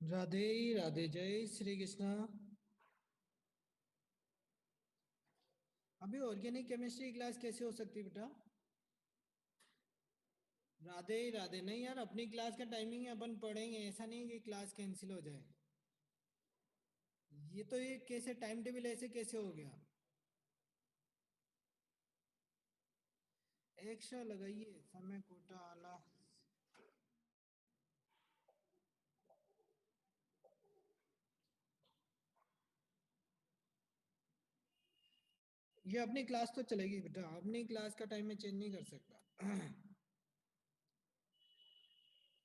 राधे राधे, जय श्री कृष्णा। अभी organic chemistry class कैसे हो सकती है बेटा? राधे राधे। नहीं यार, अपनी क्लास का टाइमिंग है, अपन पढ़ेंगे। ऐसा नहीं है कि क्लास कैंसिल हो जाए। ये कैसे टाइम टेबल ऐसे कैसे हो गया? एक्स्ट्रा लगाइए, समय कोटा आला। ये अपनी क्लास तो चलेगी बेटा, अपनी क्लास का टाइम मैं चेंज नहीं कर सकता।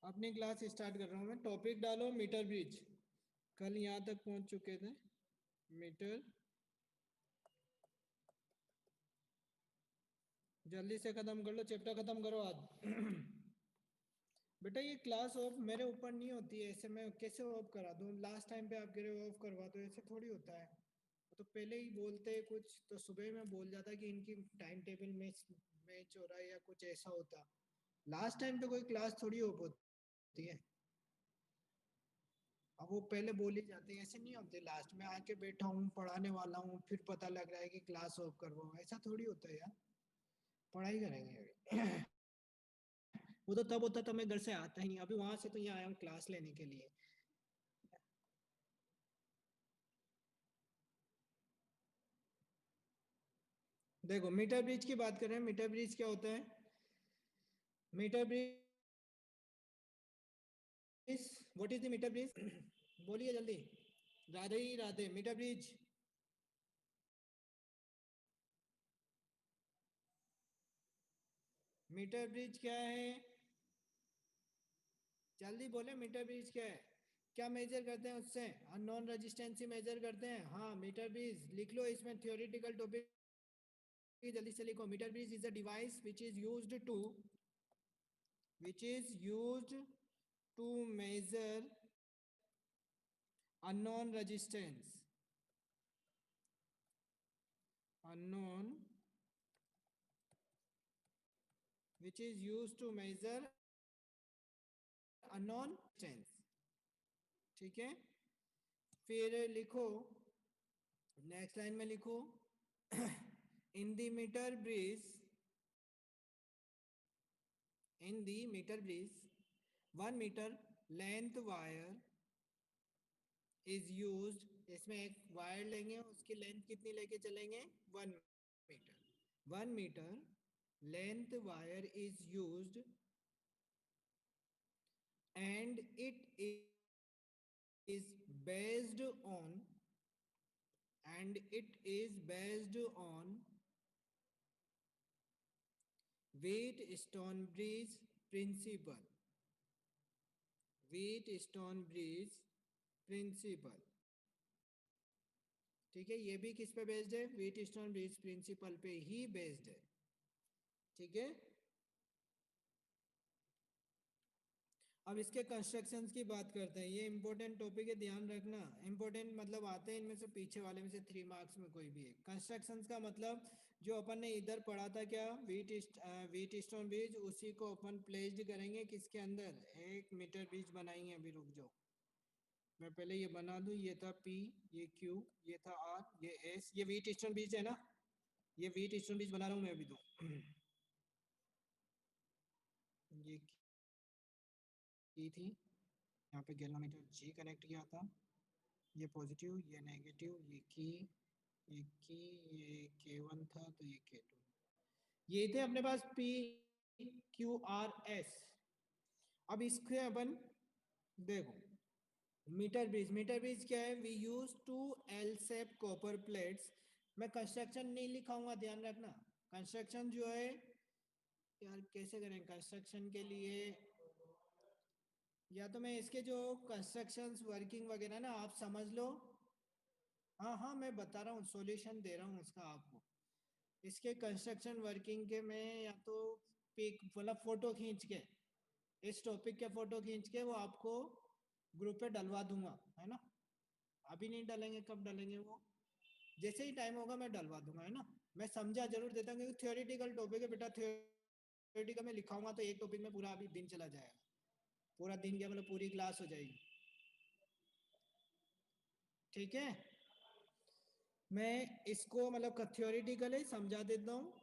अपनी क्लास स्टार्ट कर रहा हूँ मैं। टॉपिक डालो मीटर ब्रिज। कल यहाँ तक पहुंच चुके थे। मीटर। जल्दी से खत्म कर लो, चैप्टर खत्म करो आज। बेटा ये क्लास ऑफ मेरे ऊपर नहीं होती है, ऐसे मैं कैसे ऑफ करा दूं? लास्ट टाइम पे आप कह रहे हो ऑफ करवा दो, ऐसे थोड़ी होता है। वो तो पहले ही बोलते कुछ, तो सुबह में बोल जाता कि इनकी टाइम टेबल मैच हो रहा है या कुछ ऐसा होता। लास्ट टाइम पे कोई क्लास थोड़ी ऑफ होती है। अब वो पहले बोल ही जाते हैं, ऐसे नहीं होते। लास्ट में आके बैठा हूँ पढ़ाने वाला हूँ, फिर पता लग रहा है कि क्लास ऑफ करवाओ, ऐसा थोड़ी होता है यार। पढ़ाई करेंगे अभी। वो तो तब होता, तो मैं घर से आता ही नहीं। अभी वहां से तो यहाँ आया हूँ क्लास लेने के लिए। देखो मीटर ब्रिज की बात करें, मीटर ब्रिज क्या होता है? Metre bridge, what is the metre bridge? बोलिए जल्दी। राधे ही Radhe. Metre bridge, metre bridge क्या है? जल्दी बोले, मीटर ब्रिज क्या है? क्या मेजर करते हैं उससे? अननोन रेजिस्टेंस मेजर करते हैं। हाँ, मीटर ब्रिज लिख लो, इसमें थियोरेटिकल टॉपिक। जल्दी से लिखो। Metre bridge is a device which is used to measure unknown resistance, unknown, which is used to measure unknown resistance। ठीक है, फिर लिखो, नेक्स्ट लाइन में लिखो। In the metre bridge, in the metre bridge 1 metre length wire is used. इसमें एक wire लेंगे, उसकी लेंथ कितनी लेके चलेंगे? 1 metre. 1 metre length wire is used and is based on it is based on Wheatstone bridge principle। Wheatstone bridge principle। ठीक है, ये भी किस पे बेस्ड है? व्हीटस्टोन ब्रिज प्रिंसिपल पे ही बेस्ड है। ठीक है, अब इसके कंस्ट्रक्शंस की बात करते हैं। ये इंपॉर्टेंट टॉपिक है, ध्यान रखना। इंपॉर्टेंट मतलब आते हैं इनमें से, पीछे वाले में से 3 मार्क्स में कोई भी है। कंस्ट्रक्शंस का मतलब जो अपन ने इधर पढ़ा था, क्या व्हीट स्टोन ब्रिज, उसी को अपन प्लेस्ड करेंगे किसके अंदर? एक मीटर ब्रिज बनाएंगे। अभी रुक जाओ, मैं पहले ये बना दूं। ये था पी, ये क्यू, ये था आर, ये एस। ये व्हीट स्टोन ब्रिज है ना? ये व्हीट स्टोन ब्रिज बना रहा हूँ मैं अभी तो। ये की थी, यहाँ पे गैल्वेनोमीटर जी कनेक्ट किया था। ये पॉजिटिव, ये नेगेटिव, ये की, ये K1 था तो ये K2। ये थे अपने पास P Q R S। अब इसके अपन देखो, मीटर ब्रिज क्या है? We use two L shape copper plates. मैं कंस्ट्रक्शन नहीं लिखाऊंगा, ध्यान रखना। कंस्ट्रक्शन जो है यार, कैसे करें कंस्ट्रक्शन के लिए? या तो मैं इसके जो कंस्ट्रक्शंस वर्किंग वगैरह ना, आप समझ लो। हाँ हाँ, मैं बता रहा हूँ, सॉल्यूशन दे रहा हूँ उसका आपको। इसके कंस्ट्रक्शन वर्किंग के मैं या तो पिक मतलब फोटो खींच के, इस टॉपिक के फोटो खींच के वो आपको ग्रुप पे डलवा दूंगा, है ना? अभी नहीं डालेंगे, कब डालेंगे वो? जैसे ही टाइम होगा मैं डलवा दूंगा, है ना? मैं समझा जरूर देता हूँ, क्योंकि थियोरिटिकल टॉपिक है बेटा। थियोरिटिकल में लिखाऊंगा तो एक टॉपिक में पूरा अभी दिन चला जाएगा। पूरा दिन क्या मतलब, पूरी क्लास हो जाएगी। ठीक है, मैं इसको मतलब थ्योरेटिकली समझा देता हूँ,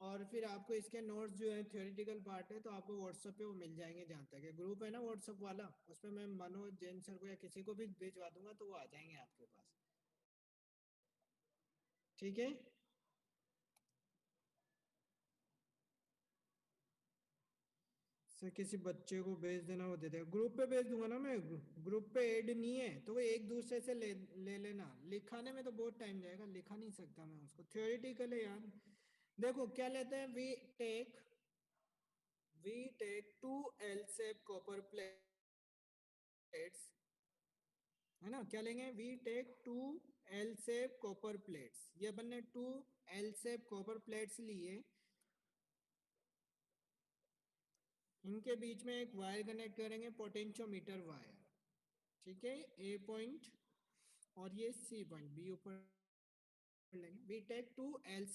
और फिर आपको इसके नोट्स जो है थ्योरेटिकल पार्ट है तो आपको व्हाट्सएप पे वो मिल जाएंगे। जहाँ तक है ग्रुप है ना व्हाट्सएप वाला, उस पर मैं मनोज जैन सर को या किसी को भी भिजवा दूंगा तो वो आ जाएंगे आपके पास। ठीक है, सर किसी बच्चे को भेज देना, वो दे देगा, ग्रुप पे भेज दूंगा ना मैं। ग्रुप पे ऐड नहीं है तो वो एक दूसरे से ले लेना। लिखाने में तो बहुत टाइम जाएगा, लिखा नहीं सकता मैं उसको, थियोरेटिकल है यार। देखो क्या लेते हैं, we take two L shape copper plates, है ना, क्या लेंगे, we take two L shape copper plates, ये अपन ने two L shape copper plates लिए, इनके बीच में एक वायर कनेक्ट करेंगे, पोटेंशियोमीटर वायर, ठीक है, ए पॉइंट और ये सी पॉइंट बी ऊपर लेंगे। We take two L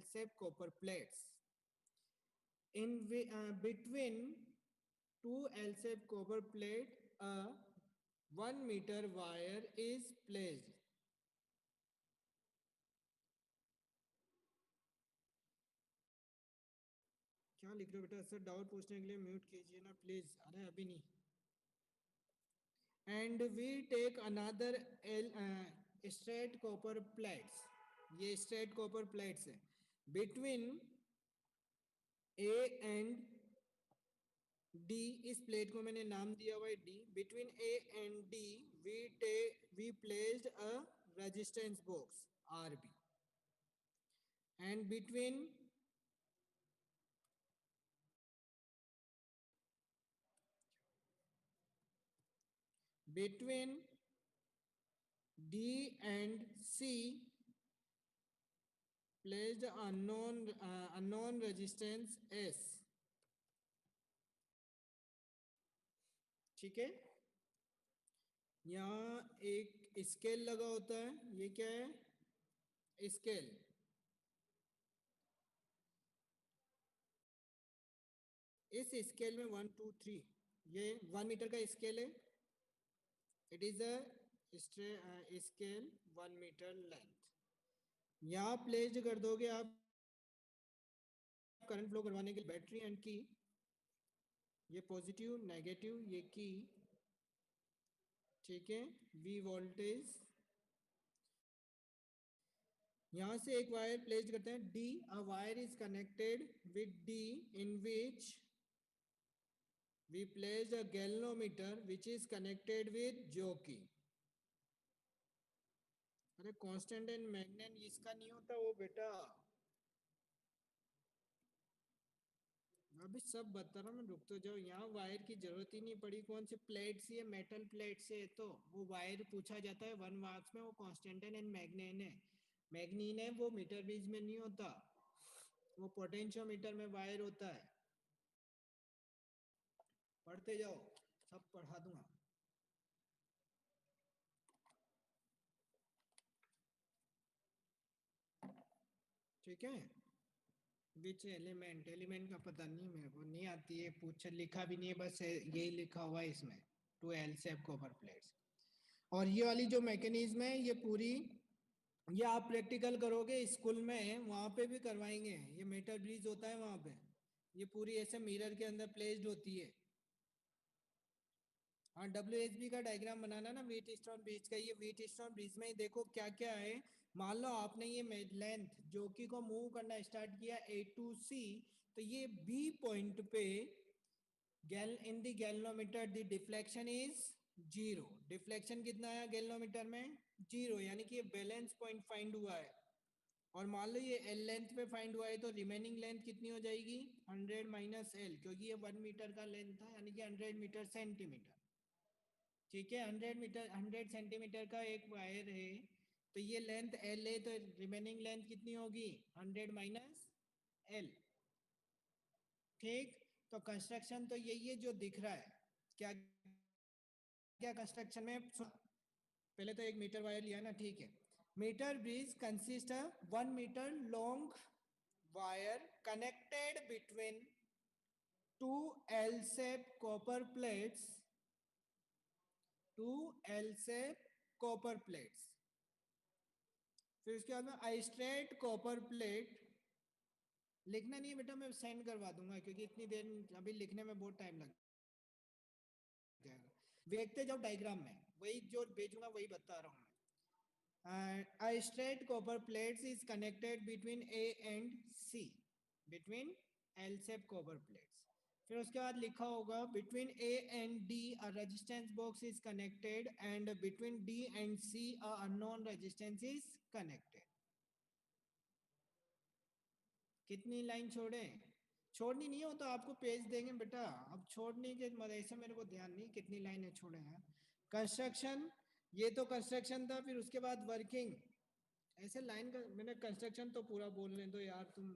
shape copper plates, in between two L shape copper plate a 1 meter wire is placed। क्या लिख रहे हो बेटा, सर डाउट पूछने के लिए म्यूट कीजिए ना प्लीज, अरे अभी नहीं। And we take another L straight copper plates, ये स्ट्रेट कॉपर प्लेट्स है, बिटवीन ए एंड डी, इस प्लेट को मैंने नाम दिया हुआ है D, between A and D we placed a resistance box R B, and between D and C placed unknown resistance S। ठीक है, यहाँ एक स्केल लगा होता है, ये क्या है, स्केल, इस स्केल में 1 2 3, ये 1 मीटर का स्केल है, it is a scale 1 metre length, यहाँ प्लेस्ड कर दोगे आप करंट फ्लो करवाने के लिए बैटरी एंड की, ये पॉजिटिव नेगेटिव ये की, ठीक है, वी वोल्टेज, यहाँ से एक वायर प्लेस करते हैं D, a wire is connected with D in which we place a galvanometer which is connected with jockey. अरे कांस्टेंट एंड मैग्नेट इसका नहीं होता वो बेटा, अभी सब बता रहा हूँ मैं, रुक तो जाओ, यहाँ वायर की जरूरत ही नहीं पड़ी, कौन सी प्लेट से, मेटल प्लेट से, तो वो वायर पूछा जाता है 1 मार्क्स में, वो कांस्टेंट एंड मैग्नेट है, मैग्नीन है, वो मीटर बीज में नहीं होता, वो पोटेंशियोमीटर में वायर होता है। पढ़ते जाओ, सब पढ़ा दूंगा। ठीक है, विच एलिमेंट, एलिमेंट का पता नहीं मेरे को, नहीं आती है, पूछ लिखा भी नहीं है, बस यही लिखा हुआ है इसमें, two L shape copper plates. और ये वाली जो मैकेनिज्म है ये पूरी, ये आप प्रैक्टिकल करोगे स्कूल में, वहां पे भी करवाएंगे, ये मेटल ब्रिज होता है वहां पे, ये पूरी ऐसे मिरर के अंदर प्लेस्ड होती है। हाँ, WHB का डायग्राम बनाना ना, व्हीट स्टोन ब्रिज का, ये व्हीट स्टोन ब्रिज में ही देखो क्या क्या है। मान लो आपने ये लेंथ जोकी को मूव करना स्टार्ट किया A to C, तो ये B पॉइंट पे गैल इन the galvanometer the deflection is zero, deflection कितना आया गैल्वेनोमीटर में, जीरो, यानी कि ये बैलेंस पॉइंट फाइंड हुआ है। और मान लो ये L लेंथ पे फाइंड हुआ है तो रिमेनिंग लेंथ कितनी हो जाएगी, 100 माइनस L, क्योंकि ये 1 मीटर का लेंथ था, यानी कि 100 मीटर सेंटीमीटर। ठीक है, 100 मीटर 100 सेंटीमीटर का एक वायर है, तो ये लेंथ L है, तो रिमेनिंग लेंथ कितनी होगी, 100 माइनस L। ठीक, तो कंस्ट्रक्शन तो यही है जो दिख रहा है, क्या क्या कंस्ट्रक्शन में पहले तो 1 मीटर वायर लिया ना, ठीक है। Metre bridge consist 1 metre long wire connected between two L shape copper plates two L से कॉपर प्लेट्स। फिर उसके बाद में आई स्ट्रेट कॉपर प्लेट, लिखना नहीं है बेटा, मैं सेंड करवा दूंगा क्योंकि इतनी देर अभी लिखने में बहुत टाइम लग जाएगा। देखते जाओ डायग्राम में, वही जो भेजूंगा वही बता रहा हूँ मैं। a straight copper plates is connected between A and C, between L shape copper plates। फिर उसके बाद लिखा होगा between A and D a resistance box is connected and between D and C a unknown resistance is connected। कितनी line छोड़े? छोड़नी नहीं हो तो आपको पेज देंगे बेटा, अब छोड़ने के ऐसे मेरे को ध्यान नहीं कितनी लाइनें छोड़े हैं। कंस्ट्रक्शन, ये तो कंस्ट्रक्शन था, फिर उसके बाद वर्किंग। ऐसे लाइन का मैंने कंस्ट्रक्शन तो पूरा बोलने दो यार, तुम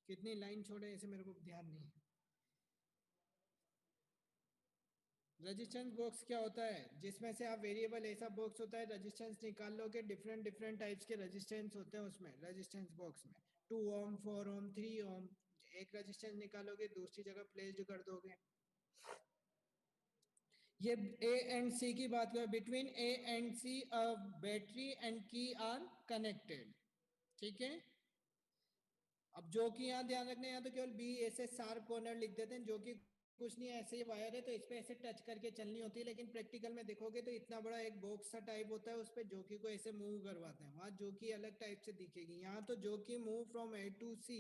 कितनी लाइन छोड़े ऐसे मेरे को ध्यान नहीं। रेजिस्टेंस बॉक्स क्या होता है? जिसमें से आप वेरिएबल ऐसा बॉक्स होता है, रेजिस्टेंस निकाल लोगे, डिफरेंट डिफरेंट टाइप्स के रेजिस्टेंस होते हैं उसमें रेजिस्टेंस बॉक्स में। 2 ओम, 4 ओम, 3 ओम, एक रेजिस्टेंस निकालोगे दूसरी जगह प्लेस्ड कर दोगे। ये ए एंड सी की बात करें, between A and C battery and key are connected, ठीक है। अब जो कि यहाँ ध्यान रखना है, यहाँ तो केवल बी ऐसे शार्प कॉर्नर लिख देते हैं, जो कि कुछ नहीं है, ऐसे ही वायर है तो इस पे ऐसे टच करके चलनी होती है, लेकिन प्रैक्टिकल में देखोगे तो इतना बड़ा एक बॉक्स सा टाइप होता है, उस पे जोकी को ऐसे मूव करवाते हैं, वहां जोकी अलग टाइप से दिखेगी। यहाँ तो jockey move from A to C,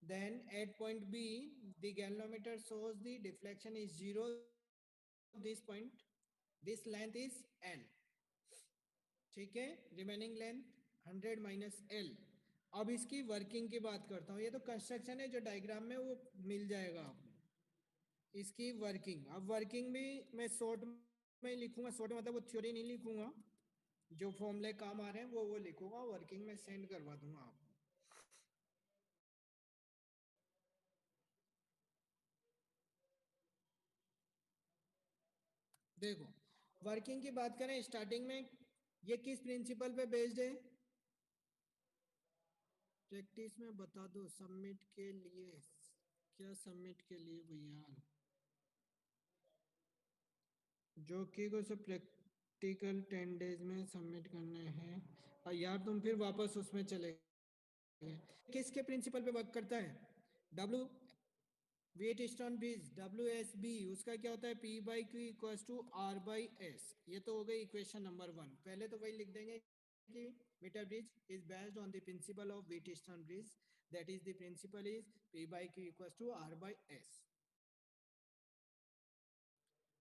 then at point B the galvanometer shows the deflection is 0, this point, this length is L, ठीक है, रिमेनिंग लेंथ 100 माइनस एल। अब इसकी वर्किंग की बात करता हूँ, ये तो कंस्ट्रक्शन है, जो डायग्राम में वो मिल जाएगा आपको। इसकी वर्किंग, अब वर्किंग भी मैं शॉर्ट में लिखूंगा, शॉर्ट मतलब वो थ्योरी नहीं लिखूंगा, जो फॉर्मूले काम आ रहे हैं वो लिखूंगा, वर्किंग में सेंड करवा दूंगा आपको। देखो वर्किंग की बात करें स्टार्टिंग में, ये किस प्रिंसिपल पे बेस्ड है? प्रैक्टिस में बता दो सबमिट के लिए, क्या सबमिट के लिए भैया? जो कि को सब प्रैक्टिकल 10 डेज में सबमिट करने हैं। और यार तुम फिर वापस उसमें चले गए, किसके प्रिंसिपल पे वर्क करता है? W Wheatstone bridge, W S B, उसका क्या होता है? P by Q equal to R by S. ये तो हो गई इक्वेशन नंबर 1। पहले तो वही लिख देंगे कि metre bridge is based on the principle of Wheatstone bridge, that is the principle is P by Q equal to R by S.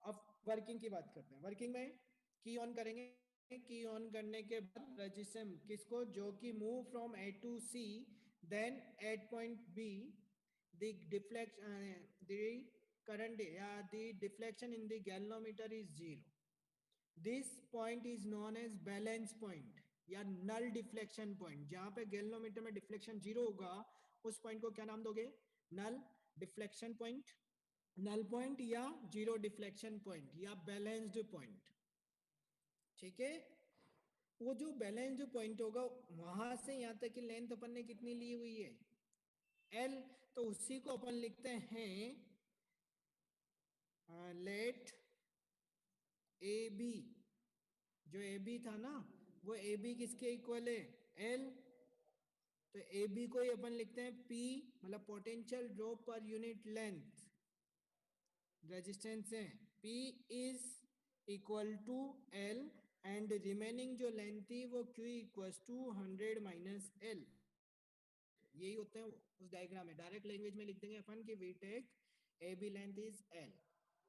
अब वर्किंग की बात करते हैं। वर्किंग में की ऑन करेंगे, की ऑन करने के बाद रजिस्टर किसको? जो कि move from A to C, then at point B the deflection, the current या the deflection in the galvanometer is 0। This point is known as balance point या नल डिफ्लेक्शन पॉइंट। जहां पे गैल्वेनोमीटर में deflection 0 होगा, उस point को क्या नाम दोगे? Null deflection point, null point या जीरो डिफ्लेक्शन पॉइंट या बैलेंस्ड पॉइंट, ठीक है। वो जो बैलेंस्ड पॉइंट होगा, वहां से यहां तक की लेंथ अपन ने कितनी ली हुई है? एल। तो उसी को अपन लिखते हैं लेट ए बी, जो ए बी था ना, वो ए बी किसके इक्वल है? एल। तो ए बी को ही अपन लिखते हैं पी, मतलब potential drop per unit length, resistance है। P is equal to L and remaining जो लेंथ थी वो Q equal to 100 minus L। यही होते हैं उस डायग्राम में। डायरेक्ट लैंग्वेज में लिख देंगे अपन कि we take A B length is L,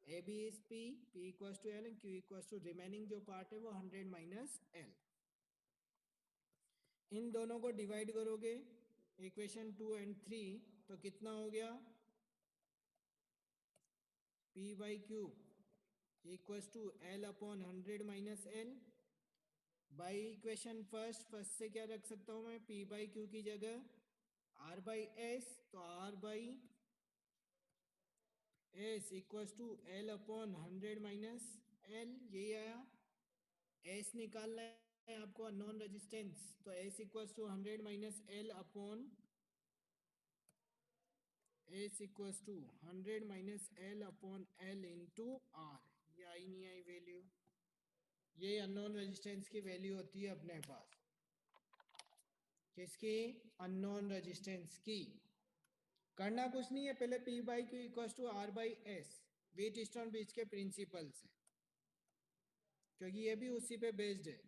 A B is P, P equal to L and Q equal to remaining जो पार्ट है वो 100 माइनस L। इन दोनों को डिवाइड करोगे इक्वेशन 2 एंड 3, तो कितना हो गया? P by Q equals to L upon 100 minus L। By equation first से क्या रख सकता हूँ मैं? P बाई Q की जगह R बाई S, तो R by S equals to L upon 100 minus L, यही आया। S निकालना है आपको अननोन रेजिस्टेंस, तो S equals to 100 minus L upon S equals to 100 minus L upon L into R। ये आई नहीं आई वैल्यू? ये अननोन रेजिस्टेंस की वैल्यू होती है अपने पास, किसकी? अननोन रेजिस्टेंस की। करना कुछ नहीं है, पहले P by Q equal to R by S, Wheatstone bridge के प्रिंसिपल से, क्योंकि ये भी उसी पे बेस्ड है।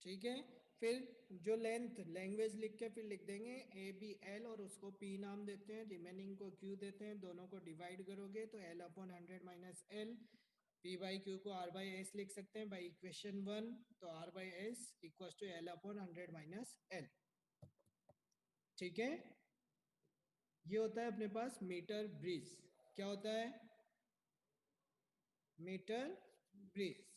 ठीक है, फिर जो लेंथ लैंग्वेज लिख के फिर लिख देंगे ए बी एल, और उसको P नाम देते हैं, रिमेनिंग को Q देते हैं, दोनों को डिवाइड करोगे तो L upon 100 minus L, P by Q को R बाई एस लिख सकते हैं बाई इक्वेशन 1, तो R by S equal to L upon 100 minus L. ठीक है, ये होता है अपने पास मीटर ब्रिज। क्या होता है? Metre bridge.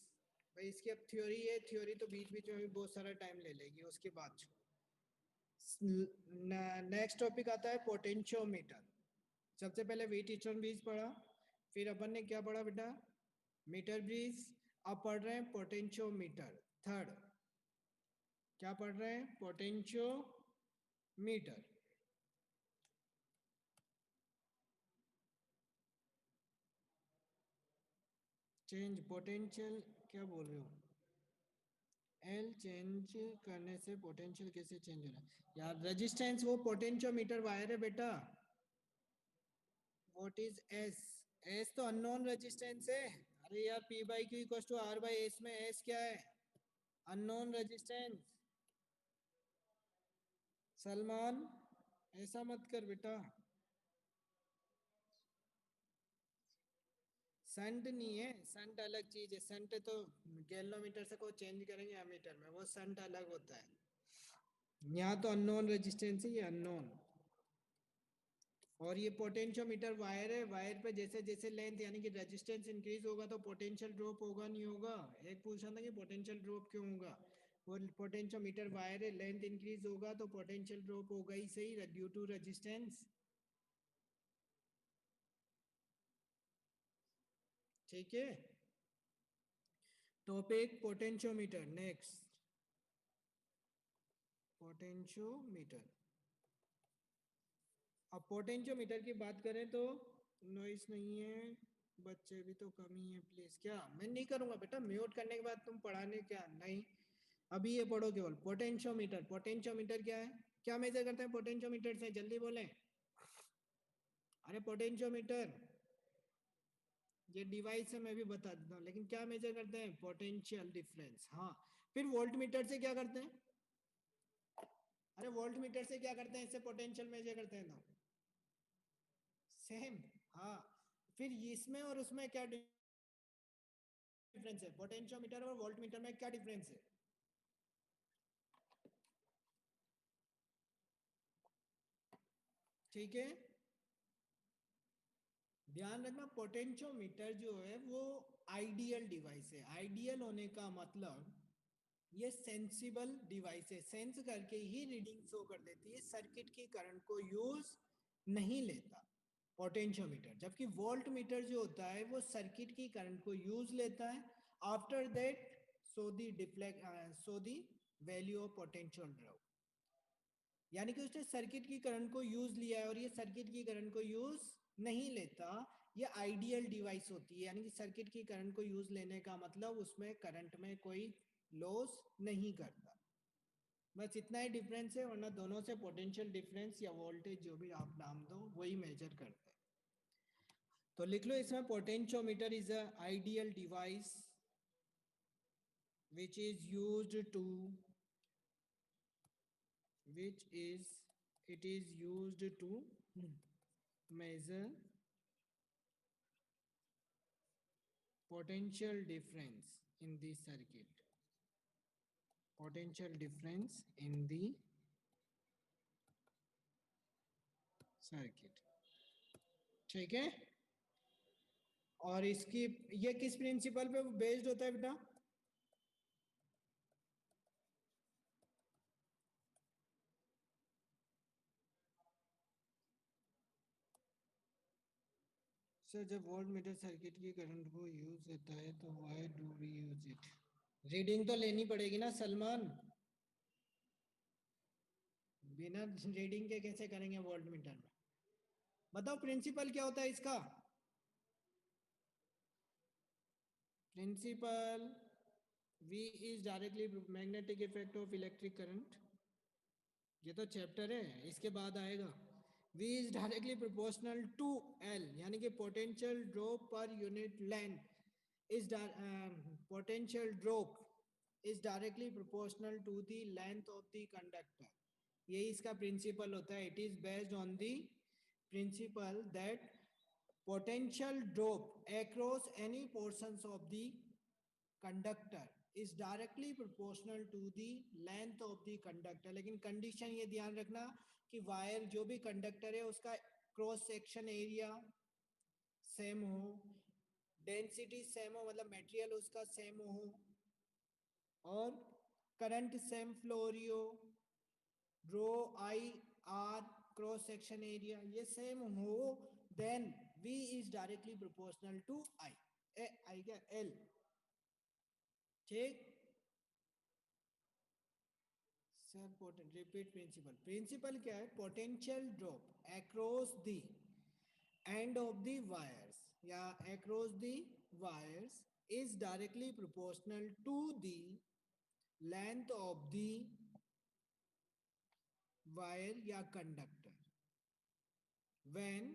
भाई इसकी अब थ्योरी है, थ्योरी तो बीच बीच में भी बहुत सारा टाइम ले लेगी, उसके बाद नेक्स्ट टॉपिक आता है पोटेंशियोमीटर। सबसे पहले व्हीट स्टोन ब्रिज पढ़ा, फिर अपन ने क्या पढ़ा बेटा? Metre bridge. अब पढ़ रहे हैं पोटेंशियोमीटर। थर्ड क्या पढ़ रहे हैं? पोटेंशियोमीटर। चेंज पोटेंशियल क्या बोल रहे हो? एल चेंज करने से पोटेंशियल कैसे चेंज हो रहा है यार? रेजिस्टेंस वो पोटेंशियोमीटर वायर है बेटा। What is S? एस तो अननोन रेजिस्टेंस है। अरे यार P by Q equal to R by S में एस क्या है? Unknown resistance. सलमान ऐसा मत कर बेटा। संट नहीं है, संट अलग चीज है। संट तो गैल्वेनोमीटर से को चेंज करेंगे एमीटर में, वो संट अलग होता है। यहाँ तो अननोन रेजिस्टेंस है, ये अननोन। और ये पोटेंशियोमीटर वायर है, वायर पे जैसे जैसे लेंथ यानी कि रेजिस्टेंस इंक्रीज होगा तो पोटेंशियल ड्रॉप होगा नहीं होगा? एक पूछा था कि पोटेंशियल ड्रॉप क्यों होगा? वो पोटेंशियोमीटर वायर है, लेंथ इंक्रीज होगा तो पोटेंशियल ड्रॉप होगा ही सही, ड्यू टू रेजिस्टेंस। ठीक है, टॉपिक पोटेंशियोमीटर। Next potentiometer. अब पोटेंशियोमीटर की बात करें तो नॉइस नहीं है, बच्चे भी तो कम ही है प्लीज। क्या मैं नहीं करूंगा बेटा म्यूट करने के बाद तुम पढ़ाने? क्या नहीं, अभी ये पढ़ो केवल पोटेंशियोमीटर। पोटेंशियोमीटर क्या है? क्या मेजर करते हैं पोटेंशियोमीटर से? जल्दी बोलें। अरे पोटेंशियोमीटर ये डिवाइस है, मैं भी बता देता हूँ, लेकिन क्या मेजर करते हैं? Potential difference. हाँ, फिर वोल्ट मीटर से क्या करते हैं? अरे वोल्ट मीटर से क्या करते हैं? इससे पोटेंशियल मेजर करते हैं तो सेम। हाँ, फिर इसमें और उसमें क्या डिफरेंस है? पोटेंशियोमीटर और वोल्ट मीटर में क्या डिफरेंस है? ठीक है, ध्यान रखना पोटेंशियोमीटर जो है वो आइडियल डिवाइस है। आइडियल होने का मतलब ये सेंसिबल डिवाइस है, सेंस करके ही रीडिंग शो कर देती है, सर्किट की करंट को यूज नहीं लेता पोटेंशियोमीटर। जबकि वोल्ट मीटर जो होता है वो सर्किट की करंट को यूज लेता है। After that so the deflect so the value of potential drop, यानी कि उसने सर्किट की करंट को यूज लिया है और ये सर्किट की करंट को यूज नहीं लेता। ये आइडियल डिवाइस होती है, यानी कि सर्किट की करंट को यूज लेने का मतलब उसमें करंट में कोई लॉस नहीं करता। बस इतना ही डिफरेंस है, वरना दोनों से पोटेंशियल डिफरेंस या वोल्टेज जो भी आप नाम दो वही मेजर करते हैं। तो लिख लो इसमें potentiometer is a ideal device which is used to which is it is used to measure potential difference in the circuit, potential difference in the circuit। ठीक है, और इसकी ये किस प्रिंसिपल पे बेस्ड होता है बेटा? सर जब वोल्ट मीटर सर्किट की करंट को यूज करता है तो why do we use it? Reading तो लेनी पड़ेगी ना सलमान, बिना रीडिंग के कैसे करेंगे वोल्ट मीटर में? बताओ प्रिंसिपल क्या होता है इसका? Principle V is directly magnetic effect of electric current, ये तो चैप्टर है, इसके बाद आएगा। V is directly proportional to L, यानी कि potential drop per unit length is potential drop is directly proportional to the length of the conductor. यही इसका प्रिंसिपल होता है। It is based on the principle that potential drop across any portions of the conductor is directly proportional to the length of the conductor। लेकिन condition ये ध्यान रखना कि wire जो भी कंडक्टर है उसका क्रॉस सेक्शन एरिया सेम हो, डेंसिटी सेम हो, मतलब मटेरियल उसका सेम हो, और करंट सेम फ्लो हो रही हो, rho I R cross section area ये सेम हो, then V is directly proportional to I। I क्या L, ठीक। सर रिपीट प्रिंसिपल, प्रिंसिपल क्या है? Potential drop across the end of the wires या across the wires is directly proportional to the length of the wire या conductor when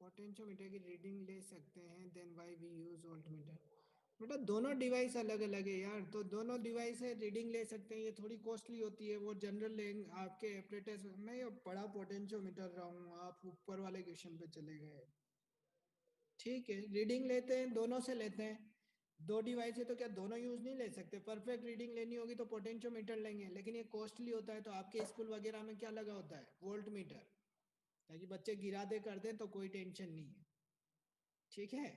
potentiometer की reading ले सकते हैं, then why we use voltmeter. बेटा दोनों डिवाइस अलग अलग है यार, तो दोनों डिवाइस है रीडिंग ले सकते हैं, ये थोड़ी कॉस्टली होती है। वो जनरल लेंगे आपके एपरेटस, मैं ये बड़ा पोटेंशियोमीटर रहा हूँ, आप ऊपर वाले क्वेश्चन पे चले गए। ठीक है, रीडिंग लेते हैं, दोनों से लेते हैं। दो डिवाइस है तो क्या दोनों यूज नहीं ले सकते? परफेक्ट रीडिंग लेनी होगी तो पोटेंशियोमीटर लेंगे, लेकिन ये कॉस्टली होता है। तो आपके स्कूल वगैरह में क्या लगा होता है? वोल्ट मीटर, ताकि बच्चे गिरा दे कर दें तो कोई टेंशन नहीं है। ठीक है,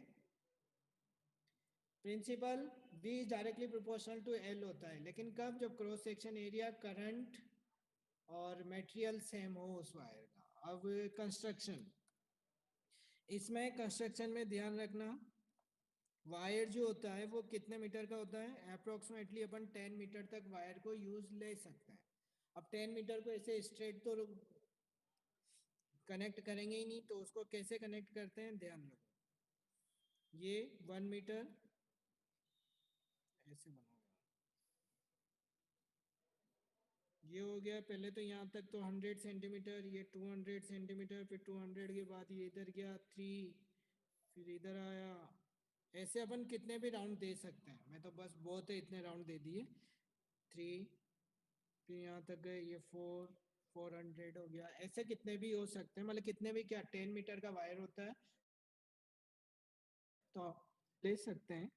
principle V is directly proportional to L होता है, लेकिन कब? जब क्रॉस सेक्शन एरिया, करंट और मटेरियल सेम हो उस वायर का। अब कंस्ट्रक्शन, इसमें कंस्ट्रक्शन में ध्यान रखना, वायर जो होता है वो कितने मीटर का होता है? अप्रोक्सीमेटली अपन 10 मीटर तक वायर को यूज ले सकते हैं। अब 10 मीटर को ऐसे स्ट्रेट तो कनेक्ट करेंगे ही नहीं, तो उसको कैसे कनेक्ट करते हैं ध्यान रखो। ये 1 मीटर ऐसे बनाओ, ये हो गया। पहले तो यहाँ तक तो 100 सेंटीमीटर, ये 200 सेंटीमीटर, फिर 200 के बाद ये इधर गया 3, फिर इधर आया। ऐसे अपन कितने भी राउंड दे सकते हैं, मैं तो बस बहुत है इतने राउंड दे दिए। 3, फिर यहाँ तक गए, ये 400 हो गया। ऐसे कितने भी हो सकते हैं, मतलब कितने भी, क्या 10 मीटर का वायर होता है तो ले सकते हैं।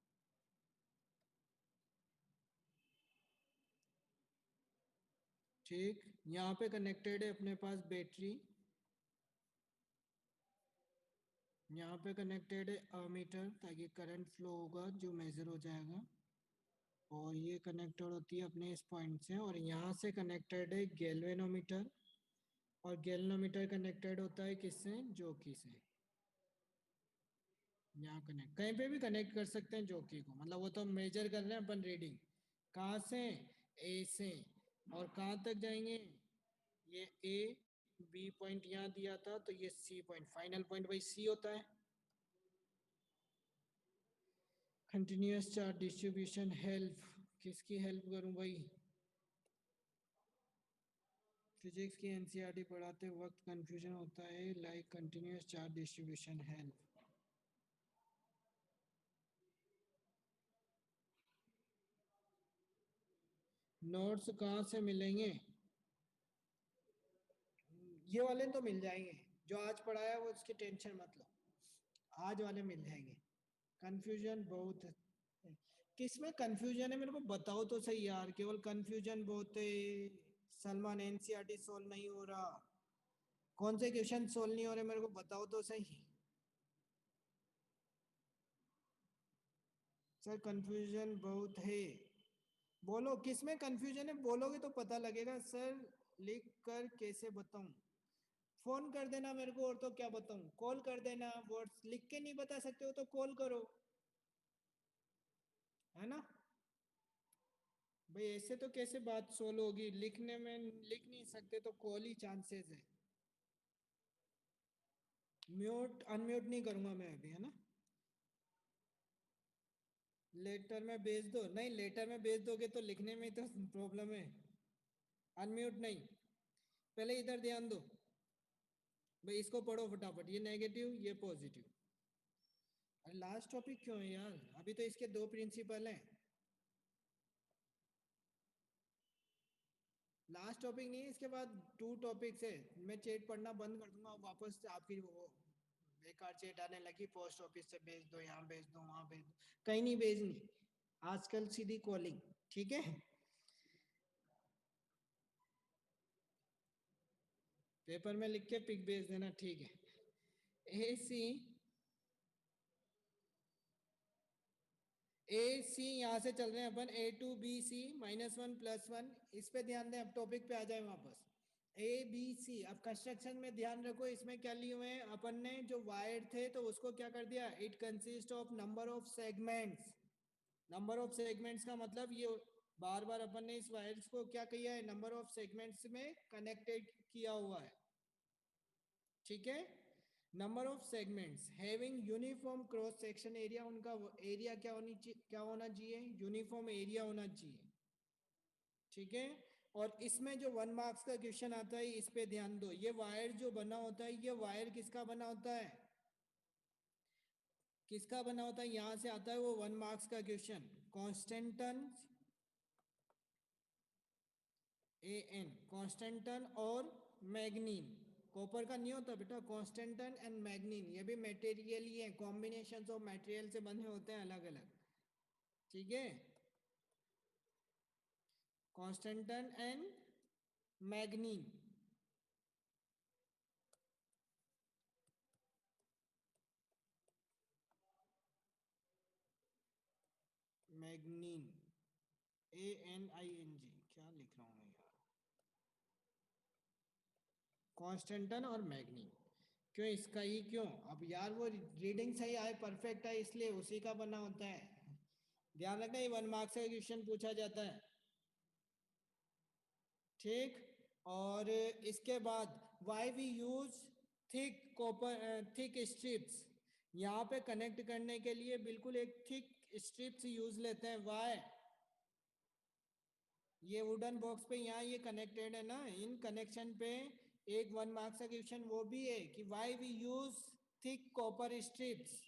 ठीक, यहाँ पे कनेक्टेड है अपने पास बैटरी, यहाँ पे कनेक्टेड है अमीटर, ताकि करंट फ्लो होगा जो मेजर हो जाएगा, और ये कनेक्टेड होती है अपने इस पॉइंट से, और यहाँ से कनेक्टेड है गैल्वेनोमीटर, और गैल्वेनोमीटर कनेक्टेड होता है किससे? जॉकी से। यहाँ कनेक्ट कहीं पे भी कनेक्ट कर सकते हैं जॉकी को, मतलब वो तो मेजर कर रहे हैं अपन रीडिंग, कहाँ से? ए से। और कहाँ तक जाएंगे? ये ए बी पॉइंट यहाँ दिया था, तो ये सी पॉइंट, फाइनल पॉइंट वही सी होता है। कंटिन्यूअस चार्ज डिस्ट्रीब्यूशन हेल्प, किसकी हेल्प करूं भाई? फिजिक्स की एनसीईआरटी पढ़ाते वक्त कंफ्यूजन होता है, like continuous charge distribution help. Notes कहाँ से मिलेंगे? ये वाले तो मिल जाएंगे, जो आज पढ़ाया वो उसकी टेंशन मत लो, आज वाले मिल जाएंगे। कंफ्यूजन बहुत है, किसमें कंफ्यूजन है मेरे को बताओ तो सही यार, केवल कंफ्यूजन बहुत है। सलमान एनसीईआरटी सोल्व नहीं हो रहा, कौन से क्वेश्चन सोल्व नहीं हो रहे मेरे को बताओ तो सही। सर कंफ्यूजन बहुत है, बोलो किस में कंफ्यूजन है, बोलोगे तो पता लगेगा। सर लिख कर कैसे बताऊं? फोन कर देना मेरे को, और तो क्या बताऊं, कॉल कर देना। वर्ड्स लिख के नहीं बता सकते हो तो कॉल करो, है ना भाई? ऐसे तो कैसे बात सोल्व होगी? लिखने में लिख नहीं सकते तो कॉल ही चांसेस है। म्यूट अनम्यूट नहीं करूंगा मैं अभी, है ना। लेटर में भेज दो, नहीं लेटर में भेज दोगे तो लिखने में तो प्रॉब्लम है। अनम्यूट नहीं, पहले इधर ध्यान दो भाई, इसको पढ़ो फटाफट, ये नेगेटिव ये पॉजिटिव। अरे लास्ट टॉपिक क्यों है यार, अभी तो इसके दो प्रिंसिपल हैं। लास्ट टॉपिक नहीं है, इसके बाद टू टॉपिक्स है। मैं चैट पढ़ना बंद कर दूंगा वापस से, आपकी वो बेकार चैट आने लगी, पोस्ट ऑफिस से भेज दो, यहाँ भेज दो, वहां भेज दो, कहीं नहीं भेजनी आजकल, सीधी कॉलिंग। ठीक है, पेपर में लिख के पिक भेज देना, ठीक है। ए सी, ए सी यहाँ से चल रहे हैं अपन, ए टू बी सी -1 + 1, इस पे ध्यान दें। अब टॉपिक पे आ जाए वापस, ए बी सी। अब कंस्ट्रक्शन में ध्यान रखो, इसमें क्या लिए हुए हैं अपन ने, जो वायर थे तो उसको क्या कर दिया, it consist of number of segments. Number of segments का मतलब ये, बार बार अपन ने इस वायर्स को क्या किया है, नंबर ऑफ सेगमेंट्स में कनेक्टेड किया हुआ है। ठीक है, number of segments having uniform cross section area, उनका एरिया क्या होना चाहिए, यूनिफॉर्म एरिया होना चाहिए। ठीक है, और इसमें जो 1 मार्क्स का क्वेश्चन आता है, इस पे ध्यान दो। ये वायर जो बना होता है, ये वायर किसका बना होता है, किसका बना होता है, यहां से आता है वो 1 मार्क्स का question. Constantan, A N, constantan और मैग्नीन। कॉपर का नहीं होता बेटा, कॉन्स्टेंटन एंड मैग्नीन, ये भी मटेरियल ही है, कॉम्बिनेशन ऑफ मटेरियल से बने होते हैं अलग अलग। ठीक है, कॉन्स्टेंटन एंड मैग्नीन। मैग्नीन, ANING, क्या लिख रहा हूँ मैं यार, कॉन्स्टेंटन और मैग्नीन। क्यों, इसका ही क्यों, अब यार वो रीडिंग सही आए, परफेक्ट है, इसलिए उसी का बना होता है। ध्यान रखना, ये 1 मार्क्स का क्वेश्चन पूछा जाता है। ठीक, और इसके बाद why we use thick copper, thick strips, यहाँ पे कनेक्ट करने के लिए बिल्कुल एक थिक स्ट्रिप्स यूज लेते हैं। वाई, ये वुडन बॉक्स पे यहाँ ये कनेक्टेड है ना, इन कनेक्शन पे एक 1 मार्क्स का क्वेश्चन वो भी है कि why we use thick copper strips,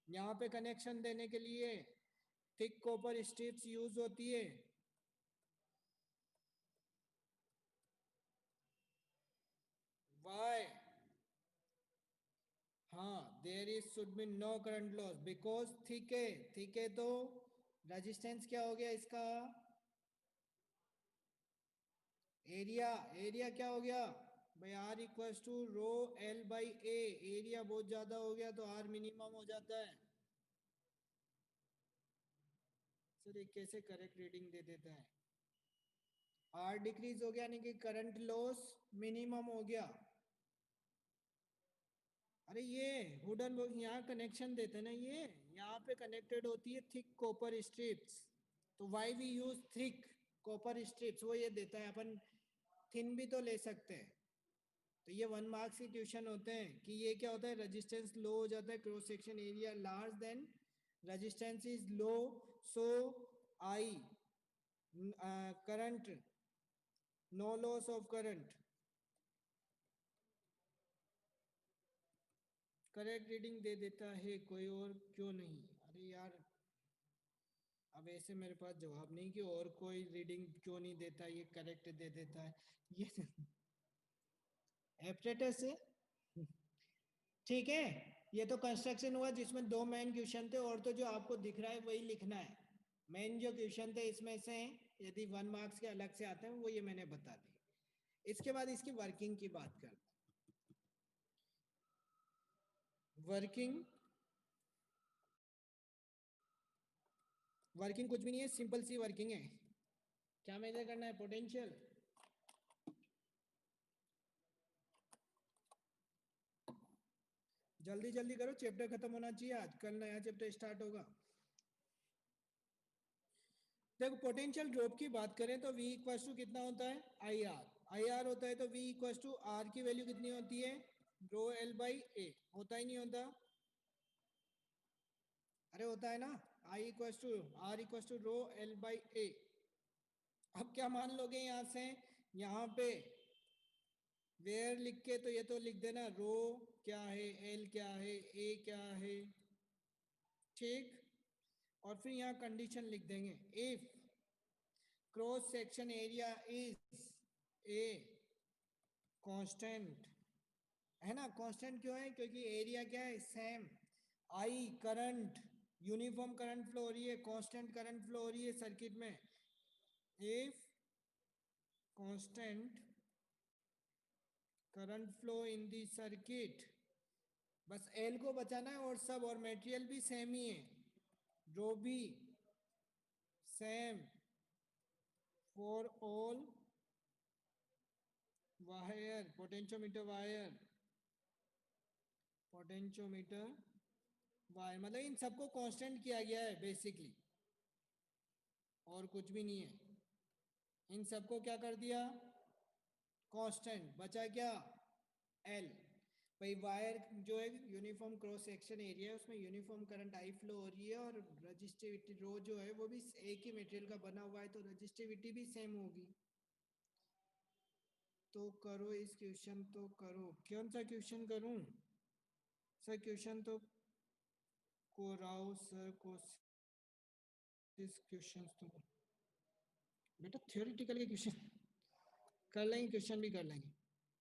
यहाँ पे कनेक्शन देने के लिए थिक कॉपर स्ट्रिप्स यूज होती है। वाई, हाँ, there is should be no current loss because thick है, थिक है तो रेजिस्टेंस क्या हो गया इसका, एरिया, एरिया क्या हो गया भाई, R equals to rho L by A, area बहुत ज्यादा हो गया तो आर मिनिमम हो जाता है। सर ये कैसे करेक्ट रीडिंग दे देता है, आर डिक्रीज हो गया यानी कि करंट लॉस मिनिमम हो गया। अरे ये वुडन यहाँ कनेक्शन देते हैं ना, ये यहाँ पे कनेक्टेड होती है थिक कॉपर स्ट्रिप्स, तो why we use thick copper strips, वो ये देता है। अपन थिन भी तो ले सकते हैं। तो ये 1 मार्क्स के क्वेश्चन होते हैं कि ये क्या होता है, रेजिस्टेंस लो हो जाता है, cross section area large then resistance is low, so I current, no loss of current. Correct reading दे देता है, कोई और क्यों नहीं। अरे यार, अब ऐसे मेरे पास जवाब नहीं कि और कोई रीडिंग क्यों नहीं देता, ये करेक्ट दे देता है ये एप्रेटस है। ठीक है, ये तो कंस्ट्रक्शन हुआ जिसमें दो मेन क्वेश्चन थे, और तो जो आपको दिख रहा है वही लिखना है। मेन जो क्वेश्चन थे इसमें से, यदि 1 मार्क्स के अलग से आते हैं वो ये मैंने बता दी। इसके बाद इसकी वर्किंग की बात करते हैं। वर्किंग, वर्किंग कुछ भी नहीं है, सिंपल सी वर्किंग है। क्या मेजर करना है, पोटेंशियल। जल्दी जल्दी करो, चैप्टर खत्म होना चाहिए आज, कल नया चैप्टर स्टार्ट होगा। देखो, पोटेंशियल ड्रॉप की बात करें तो V इक्वल टू कितना होता है, आई आर, आई आर होता है तो V इक्वल टू आर की वैल्यू कितनी होती है, रो एल बाई ए, होता ही नहीं होता? अरे होता है ना, I equal to R equal to rho L by A. अब क्या मान लोगे यहां से, यहां पे वेयर लिख के तो ये तो लिख देना रो क्या है, एल क्या है, ए क्या है, ठीक। और फिर यहाँ कंडीशन लिख देंगे, if cross section area is a constant, है ना। कांस्टेंट क्यों है, क्योंकि एरिया क्या है, same. I current, uniform current flow हो रही है, कांस्टेंट करंट फ्लो हो रही है सर्किट में। If constant current flow in the circuit, बस एल को बचाना है और सब, और मटेरियल भी सेम ही है, रो भी same for all wire, potentiometer wire, potentiometer wire, मतलब इन सबको कांस्टेंट किया गया है बेसिकली, और कुछ भी नहीं है। इन सबको क्या कर दिया, कांस्टेंट, बचा क्या, एल। भाई वायर जो है यूनिफॉर्म क्रॉस सेक्शन एरिया है, उसमें यूनिफॉर्म करंट आई फ्लो हो रही है, और रजिस्टिविटी रो जो है वो भी एक ही मटेरियल का बना हुआ है, तो रजिस्टिविटी भी सेम होगी। तो करो इस क्वेश्चन, तो करो, कौन सा क्वेश्चन करूं सर, क्वेश्चन तो कोराओ सर, कोशिश क्वेश्चन तो बेटा थ्योरेटिकल के क्वेश्चन कर लेंगे, क्वेश्चन भी कर लेंगे।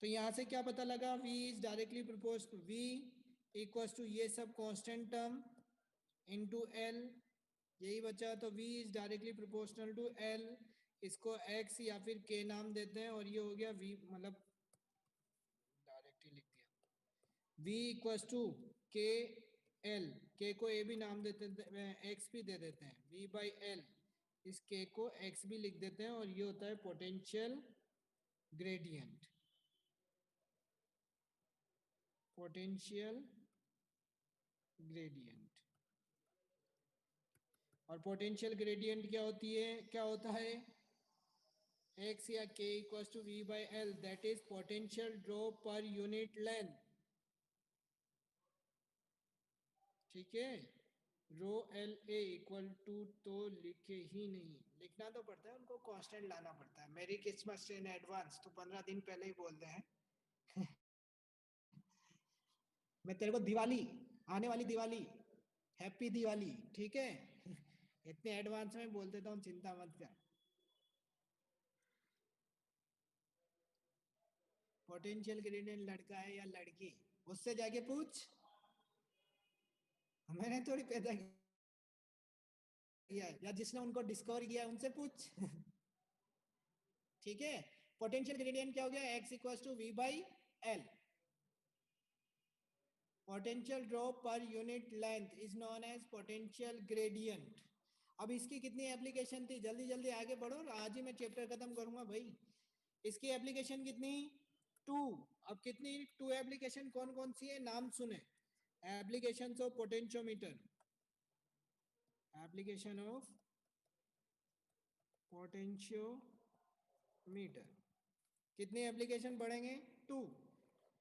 तो यहाँ से क्या पता लगा, v is directly proportional, v equals to ये सब कांस्टेंट टर्म इनटू l, यही बचा। तो v is directly proportional to l, इसको x या फिर k नाम देते हैं, और ये हो गया v, मतलब डायरेक्टली लिख दिया, v equals to k l, k को a भी नाम देते हैं, x भी दे देते हैं, v बाई l, इस k को x भी लिख देते हैं, और ये होता है पोटेंशियल ग्रेडियंट, पोटेंशियल ग्रेडियंट। और पोटेंशियल ग्रेडियंट क्या होती है, क्या होता है, x या k equals to v by L, that is potential drop per unit length, ठीक है। Rho L A equal to, तो लिखे ही नहीं, लिखना तो पड़ता है, उनको कांस्टेंट लाना पड़ता है। मेरी क्रिसमस इन एडवांस, तो 15 दिन पहले ही बोलते हैं मैं तेरे को दिवाली, आने वाली दिवाली, हैप्पी दिवाली, ठीक है इतने एडवांस में बोल देता हूँ, चिंता मत कर। पोटेंशियल ग्रेडियंट लड़का है या लड़की, उससे जाके पूछ, मैंने थोड़ी पैदा किया है, या जिसने उनको डिस्कवर किया उनसे पूछ ठीक है। पोटेंशियल ग्रेडियंट क्या हो गया, x equals to V by L, potential drop per unit length is known as potential gradient. अब इसकी कितनी एप्लीकेशन थी, जल्दी जल्दी आगे बढ़ो, आज ही मैं चैप्टर खत्म करूंगा भाई। इसकी एप्लीकेशन कितनी, 2। अब कितनी 2 एप्लीकेशन कौन कौन सी है, नाम सुने, application of potentiometer, application of potentiometer, कितनी एप्लीकेशन पढ़ेंगे, 2।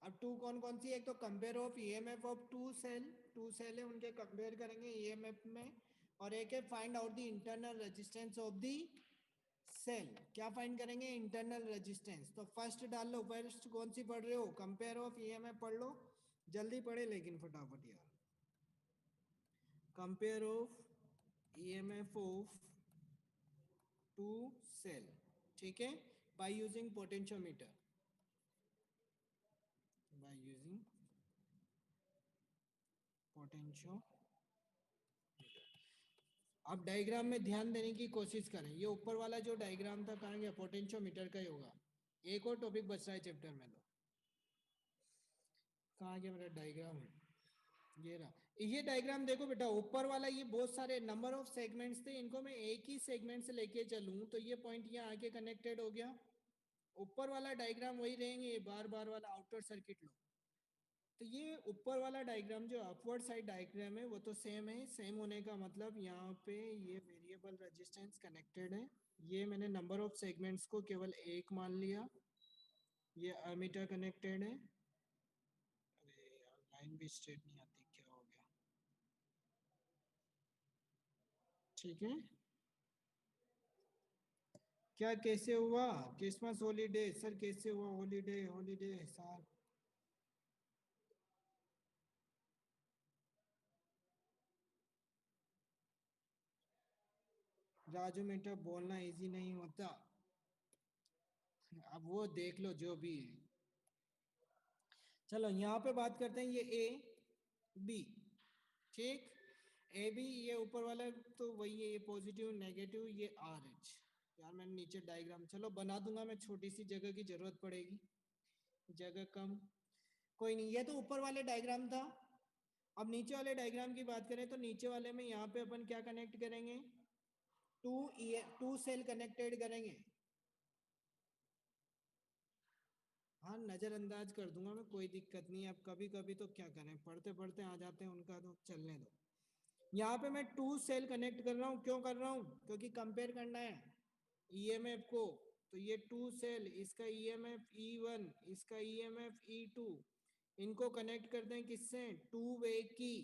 अब 2 कौन कौन सी है, एक तो compare of EMF of two cell है, उनके कंपेयर करेंगे ईएमएफ में, और एक है find out the internal resistance of the cell, क्या फाइंड करेंगे, इंटरनल रेजिस्टेंस। तो फर्स्ट डाल लो, फर्स्ट कौन सी पढ़ रहे हो, कंपेयर ऑफ ईएमएफ पढ़ लो, जल्दी पढ़े लेकिन फटाफट यार, compare of EMF of two cell, ठीक है, by using potentiometer, by using potentiometer. अब डायग्राम में ध्यान देने की कोशिश करें, ये ऊपर वाला जो डायग्राम था कहाँ गया, पोटेंशियोमीटर का ही होगा। एक और टॉपिक बच रहा है चैप्टर में, तो कहाँ गया मेरा डायग्राम, ये रहा। ये डायग्राम देखो बेटा, ऊपर वाला ये बहुत सारे नंबर ऑफ सेगमेंट्स थे, इनको मैं एक ही सेगमेंट से लेके चलूं तो ये पॉइंट यहाँ आके कनेक्टेड हो गया। ऊपर वाला डायग्राम वही रहेंगे, ये बार बार वाला आउटर सर्किट लो। तो ये ऊपर वाला डायग्राम जो अपवर्ड साइड डायग्राम है वो तो सेम है, सेम होने का मतलब यहाँ पे ये वेरिएबल रेजिस्टेंस कनेक्टेड है, ये मैंने नंबर ऑफ सेगमेंट्स को केवल एक मान लिया, ये अमीटर कनेक्टेड है, लाइन भी स्ट्रेट नहीं आती, क्या हो गया? ठीक है, क्या कैसे हुआ? क्रिसमस हॉलीडे सर, कैसे हुआ हॉलीडे? हॉलीडे सर, राजू बेटा बोलना इजी नहीं होता। अब वो देख लो जो भी है। चलो यहाँ पे बात करते हैं, ये ए बी, ठीक। ए बी ये ऊपर वाला तो वही है, ये पॉजिटिव नेगेटिव, ये आर एच। यार मैंने नीचे डायग्राम चलो बना दूंगा मैं, छोटी सी जगह की जरूरत पड़ेगी, जगह कम। कोई नहीं, ये तो ऊपर वाले डायग्राम था। अब नीचे वाले डायग्राम की बात करें तो नीचे वाले में यहाँ पे अपन क्या कनेक्ट करेंगे? टू सेल कनेक्टेड करेंगे। हाँ नजरअंदाज कर दूंगा मैं, कोई दिक्कत नहीं है। अब कभी कभी तो क्या करें, पढ़ते पढ़ते आ जाते हैं, उनका तो चलने दो। यहाँ पे मैं टू सेल कनेक्ट कर रहा हूँ, क्यों कर रहा हूँ? क्योंकि कंपेयर करना है ईएमएफ को। तो ये टू सेल, इसका ईएमएफ E1, इसका ईएमएफ E2, इनको कनेक्ट करते हैं किससे? टू वे की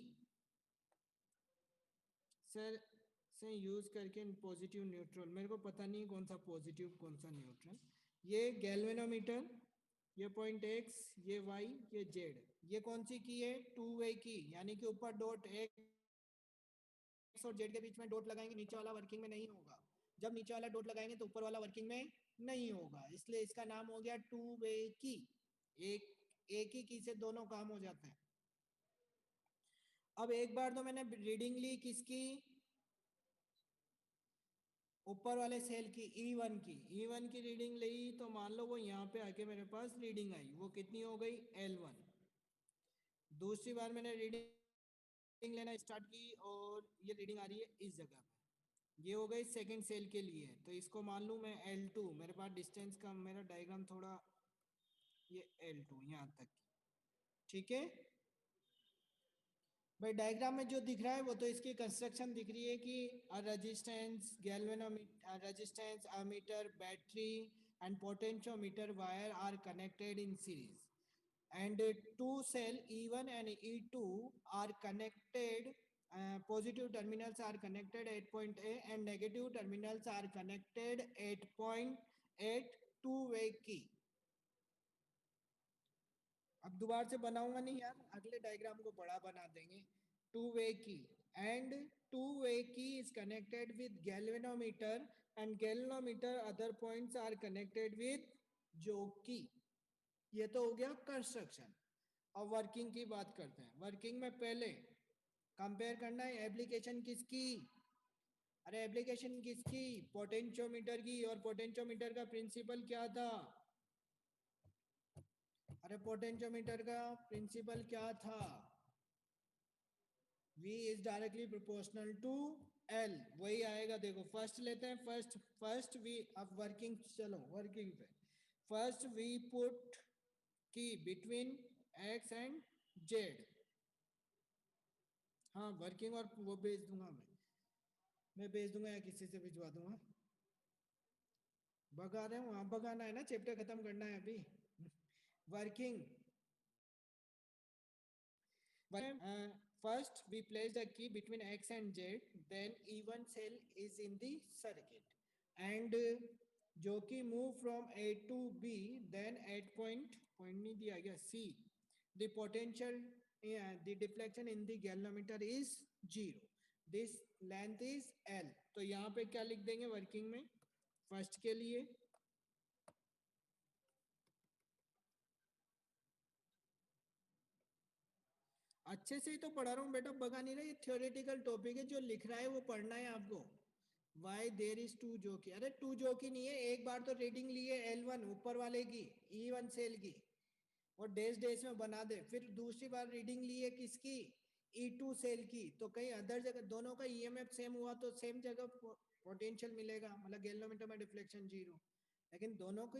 सर से यूज करके पॉजिटिव न्यूट्रल। मेरे को पता नहीं कौन सा पॉजिटिव कौन सा न्यूट्रल। ये गैल्वेनोमीटर, ये पॉइंट एक्स, ये वाई, ये जेड, ये कौन सी की है? टू वे की, यानी कि ऊपर डॉट एक्स और जेड के बीच में डॉट लगाएंगे, नीचे वाला वर्किंग में नहीं होगा। जब नीचे वाला डॉट लगाएंगे तो ऊपर वाला वर्किंग में नहीं होगा, इसलिए इसका नाम हो गया टू वे की। एक ही की से दोनों काम हो जाते हैं। अब एक बार तो मैंने रीडिंग ली किसकी? ऊपर वाले सेल की, E1 की। E1 की रीडिंग ली तो मान लो वो यहाँ पे आके मेरे पास रीडिंग आई, वो कितनी हो गई? L1। दूसरी बार मैंने रीडिंग लेना स्टार्ट की और ये रीडिंग आ रही है इस जगह पे, ये हो गई सेकंड सेल के लिए। तो इसको मान लूँ मैं L2, मेरे पास डिस्टेंस का मेरा डायग्राम थोड़ा, ये L2 यहाँ तक की, ठीक है भाई। डायग्राम में जो दिख रहा है वो तो इसकी कंस्ट्रक्शन दिख रही है कि resistance, galvanometer, resistance, ammeter, battery and potentiometer wire are connected in series, and two cell E1 and E2 are connected. Positive terminals are connected at point A and negative terminals are connected at point at two way key. अब दोबारा से बनाऊंगा नहीं यार, अगले diagram को बड़ा बना देंगे। टू वे की, and two way key is connected with galvanometer and galvanometer other points are connected with jockey. ये तो हो गया कंस्ट्रक्शन। अब वर्किंग की बात करते हैं। वर्किंग में पहले कंपेयर करना है एप्लीकेशन किसकी? अरे एप्लीकेशन किसकी? पोटेंशियोमीटर की। और पोटेंशियोमीटर का प्रिंसिपल क्या था? अरे पोटेंशियोमीटर का प्रिंसिपल क्या था? V is directly proportional to L, वही आएगा। देखो फर्स्ट लेते हैं, फर्स्ट V। अब वर्किंग, चलो वर्किंग पे। First V put key between X and Z। हाँ वर्किंग, और वो भेज दूंगा मैं भेज दूंगा या किसी से भिजवा दूंगा। भगा रहे हो? वहां भगाना है ना, चैप्टर खत्म करना है अभी। Working, first we place the key between X and Z, then E1 cell is in the circuit, and जो कि move from A to B, then at point नहीं दिया गया C, the potential, the deflection in the galvanometer is 0, this length is L। तो यहाँ पे क्या लिख देंगे वर्किंग में फर्स्ट के लिए? अच्छे से ही तो पढ़ा रहा हूँ बेटा, बगा नहीं रहा। ये थ्योरेटिकल टॉपिक है, जो लिख रहा है वो पढ़ना है आपको। वाई देर इज टू जोकी? अरे टू जोकी नहीं है, एक बार तो रीडिंग ली है L1 ऊपर वाले की, E1 सेल की, और डेज डेज में बना दे। फिर दूसरी बार रीडिंग ली है किसकी? E2 सेल की। तो कहीं अदर जगह दोनों का ईएमएफ सेम हुआ तो सेम जगह पोटेंशियल मिलेगा, मतलब गैल्वेनोमीटर में डिफ्लेक्शन 0। लेकिन दोनों को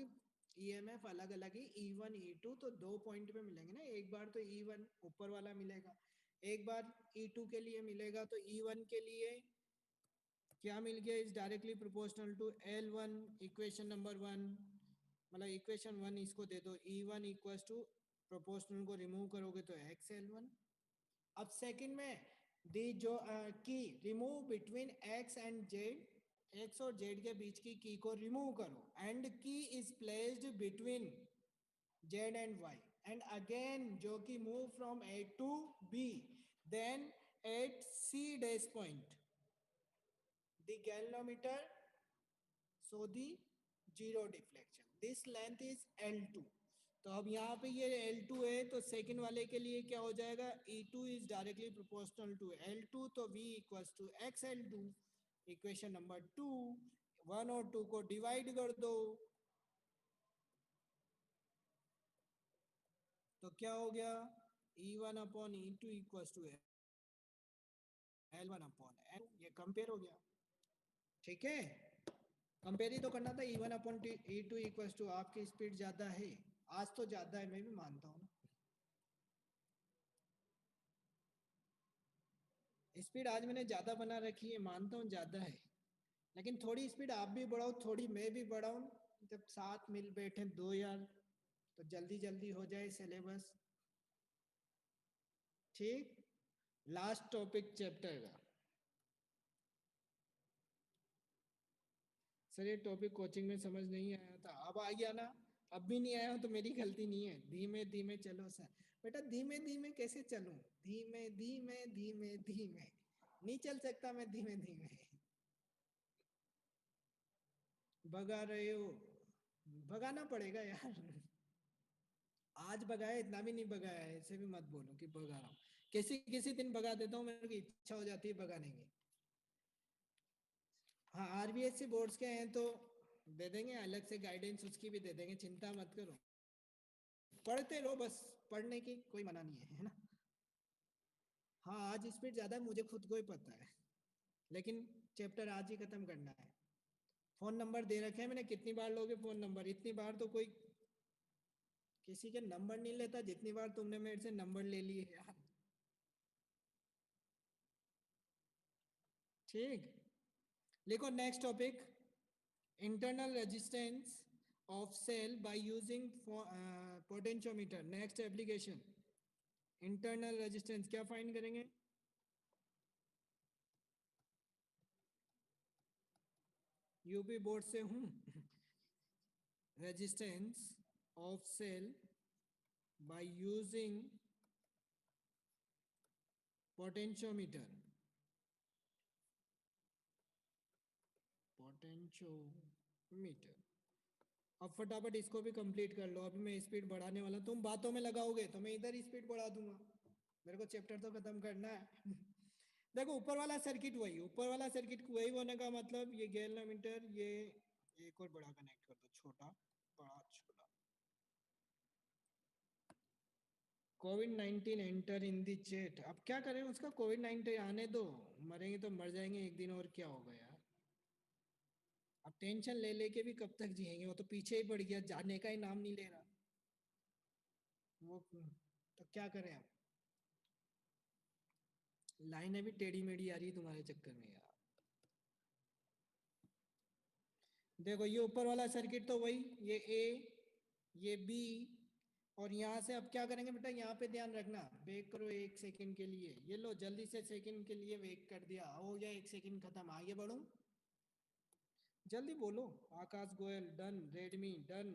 ईएमएफ अलग अलग ही, E1 E2, तो दो पॉइंट पे मिलेंगे ना। एक बार तो E1 ऊपर वाला मिलेगा, एक बार E2 के लिए मिलेगा। तो E1 के लिए क्या मिल गया? Is directly proportional to L1, equation number 1, मतलब इक्वेशन 1 इसको दे दो, E1 इक्वल्स टू प्रोपोर्शनल को रिमूव करोगे तो XL1। अब सेकंड में the jockey remove between x and z, x और z के बीच की को रिमूव करो and key is placed between z and y and again जो कि move from a to b, then at c dash point the galvanometer so the zero deflection, this length is L2। तो अब यहाँ पे ये L2 है तो second वाले के लिए क्या हो जाएगा, E2 is directly proportional to L2, तो V equals to XL2। Equation number 2, 1 और 2 को डिवाइड कर दो तो क्या हो गया, E1 upon E2 equals to L1 upon L, ये कंपेयर हो गया। ठीक है, कंपेयर ही तो करना था। E1 upon E2 equals to, आपकी स्पीड ज्यादा है आज, तो ज्यादा है मैं भी मानता हूँ ना, स्पीड आज मैंने ज्यादा बना रखी है, मानता हूँ ज्यादा है, लेकिन थोड़ी स्पीड आप भी बढ़ाओ थोड़ी मैं भी बढ़ाऊं, जब साथ मिल बैठे दो यार तो जल्दी जल्दी हो जाए सिलेबस। ठीक, लास्ट टॉपिक चैप्टर का। सर ये टॉपिक कोचिंग में समझ नहीं आया था, अब आ गया ना, अब भी नहीं आया हो तो मेरी गलती नहीं है। धीमे धीमे चलो सर, बेटा धीमे धीमे कैसे चलूं, धीमे धीमे धीमे धीमे नहीं चल सकता मैं धीमे धीमे। भगा रहे हो, भगाना पड़ेगा यार। आज भगाया, इतना भी नहीं भगाया है, ऐसे भी मत बोलो कि भगा रहा हूँ। किसी किसी दिन भगा देता हूँ, मेरी इच्छा हो जाती है भगाने की। हाँ आरबीएससी बोर्ड्स के हैं तो दे देंगे अलग से गाइडेंस, उसकी भी दे देंगे, चिंता मत करो, पढ़ते रहो बस, पढ़ने की कोई मना नहीं है ना। हाँ आज स्पीड ज्यादा है, मुझे खुद को ही पता है, लेकिन चैप्टर आज ही खत्म करना है। फोन नंबर दे रखे हैं मैंने, कितनी बार लोगे फोन नंबर, इतनी बार तो कोई किसी के नंबर नहीं लेता जितनी बार तुमने मेरे से नंबर ले लिए यार। ठीक, लिखो next topic, internal resistance of cell by using potentiometer। Next application, internal resistance क्या फाइंड करेंगे, यूपी बोर्ड से हूं। Resistance of cell by using potentiometer, potentiometer. अब फटाफट इसको भी कंप्लीट कर लो, अभी मैं स्पीड बढ़ाने वाला, तुम बातों में लगाओगे तो मैं इधर स्पीड बढ़ा दूंगा, मेरे को चैप्टर तो खत्म करना है। देखो ऊपर वाला सर्किट वही, ऊपर वाला सर्किट वही होने का मतलब, ये गैल्वेनोमीटर, ये एक और बड़ा कनेक्ट कर दो, छोटा बड़ा छोटा। कोविड-19 एंटर इन दी चैट, अब क्या करें उसका, कोविड-19 आने दो, मरेंगे तो मर जाएंगे एक दिन, और क्या होगा यार। अब टेंशन ले लेके भी कब तक जिएंगे, वो तो पीछे ही पड़ गया, जाने का ही नाम नहीं ले रहा वो, तो क्या करें अब। लाइनें भी टेढ़ी मेढ़ी आ रही है तुम्हारे चक्कर में यार। देखो ये ऊपर वाला सर्किट तो वही, ये ए, ये बी, और यहाँ से अब क्या करेंगे बेटा, यहाँ पे ध्यान रखना, वेट करो एक सेकंड के लिए, ये लो जल्दी से सेकंड के लिए वेट कर दिया, हो गया एक सेकंड खत्म, आगे बढ़ो जल्दी बोलो। आकाश गोयल डन, रेडमी डन,